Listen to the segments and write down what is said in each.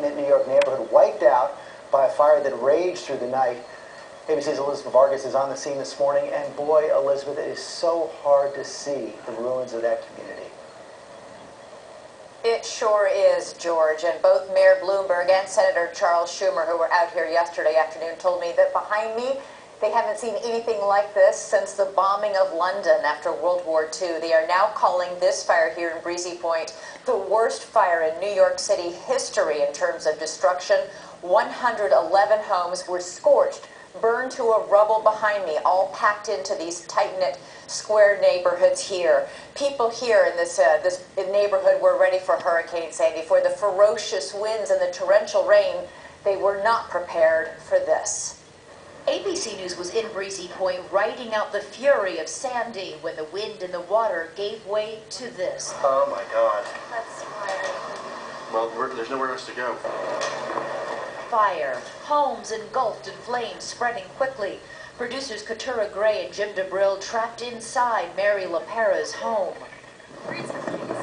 tight-knit New York neighborhood wiped out by a fire that raged through the night. ABC's Elizabeth Vargas is on the scene this morning, and boy, Elizabeth, it is so hard to see the ruins of that community. It sure is, George, and both Mayor Bloomberg and Senator Charles Schumer, who were out here yesterday afternoon, told me that behind me, they haven't seen anything like this since the bombing of London after World War II. They are now calling this fire here in Breezy Point the worst fire in New York City history in terms of destruction. 111 homes were scorched, burned to a rubble behind me, all packed into these tight-knit square neighborhoods here. People here in this neighborhood were ready for Hurricane Sandy, for the ferocious winds and the torrential rain. They were not prepared for this. ABC News was in Breezy Point writing out the fury of Sandy when the wind and the water gave way to this. Oh my God. That's fire. Well, there's nowhere else to go. Fire, homes engulfed in flames spreading quickly. Producers Katura Gray and Jim DeBrill trapped inside Mary LaPera's home. Breezy, please.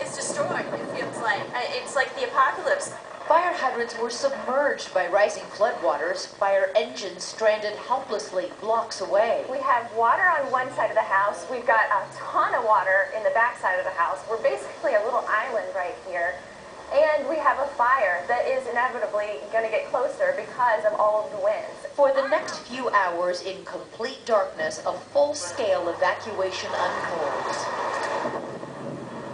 It's destroyed, it feels like. It's like the apocalypse. Fire hydrants were submerged by rising floodwaters. Fire engines stranded helplessly blocks away. We have water on one side of the house. We've got a ton of water in the back side of the house. We're basically a little island right here. And we have a fire that is inevitably going to get closer because of all of the winds. For the next few hours, in complete darkness, a full-scale evacuation unfolds.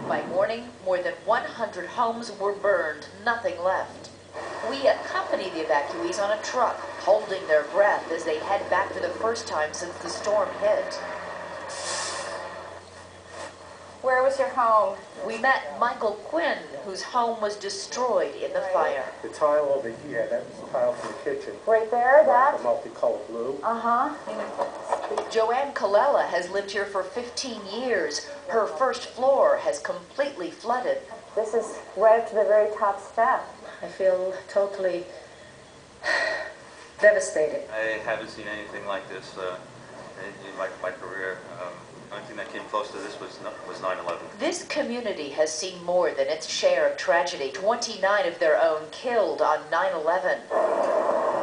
By morning, more than 100 homes were burned, nothing left. We accompany the evacuees on a truck, holding their breath as they head back for the first time since the storm hit. Where was your home? We met Michael Quinn, whose home was destroyed in the fire. The tile over here, that was the tile from the kitchen. Right there, that? The multicolored blue. Uh-huh. Joanne Colella has lived here for 15 years. Her first floor has completely flooded. This is right up to the very top step. I feel totally devastated. I haven't seen anything like this in my career. The only thing that came close to this was 9/11. This community has seen more than its share of tragedy. 29 of their own killed on 9/11.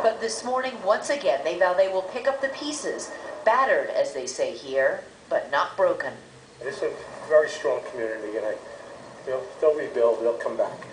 But this morning, once again, they vow they will pick up the pieces, battered, as they say here, but not broken. It's a very strong community, and they'll rebuild, they'll come back.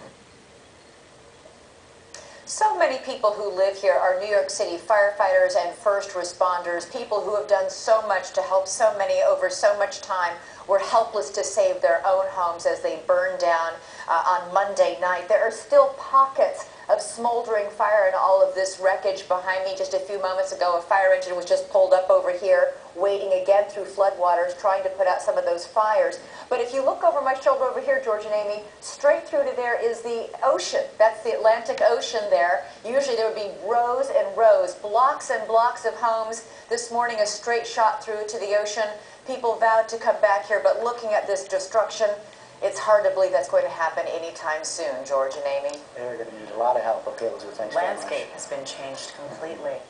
So many people who live here are New York City firefighters and first responders, people who have done so much to help so many over so much time, were helpless to save their own homes as they burned down on Monday night. There are still pockets of smoldering fire in all of this wreckage behind me. Just a few moments ago, a fire engine was just pulled up over here, wading again through floodwaters, trying to put out some of those fires. But if you look over my shoulder over here, George and Amy, straight through to there is the ocean. That's the Atlantic Ocean there. Usually there would be rows and rows, blocks and blocks of homes. This morning, a straight shot through to the ocean. People vowed to come back here, but looking at this destruction, it's hard to believe that's going to happen anytime soon, George and Amy. They're going to need a lot of help up here, Elizabeth. Thanks very much. Landscape has been changed completely.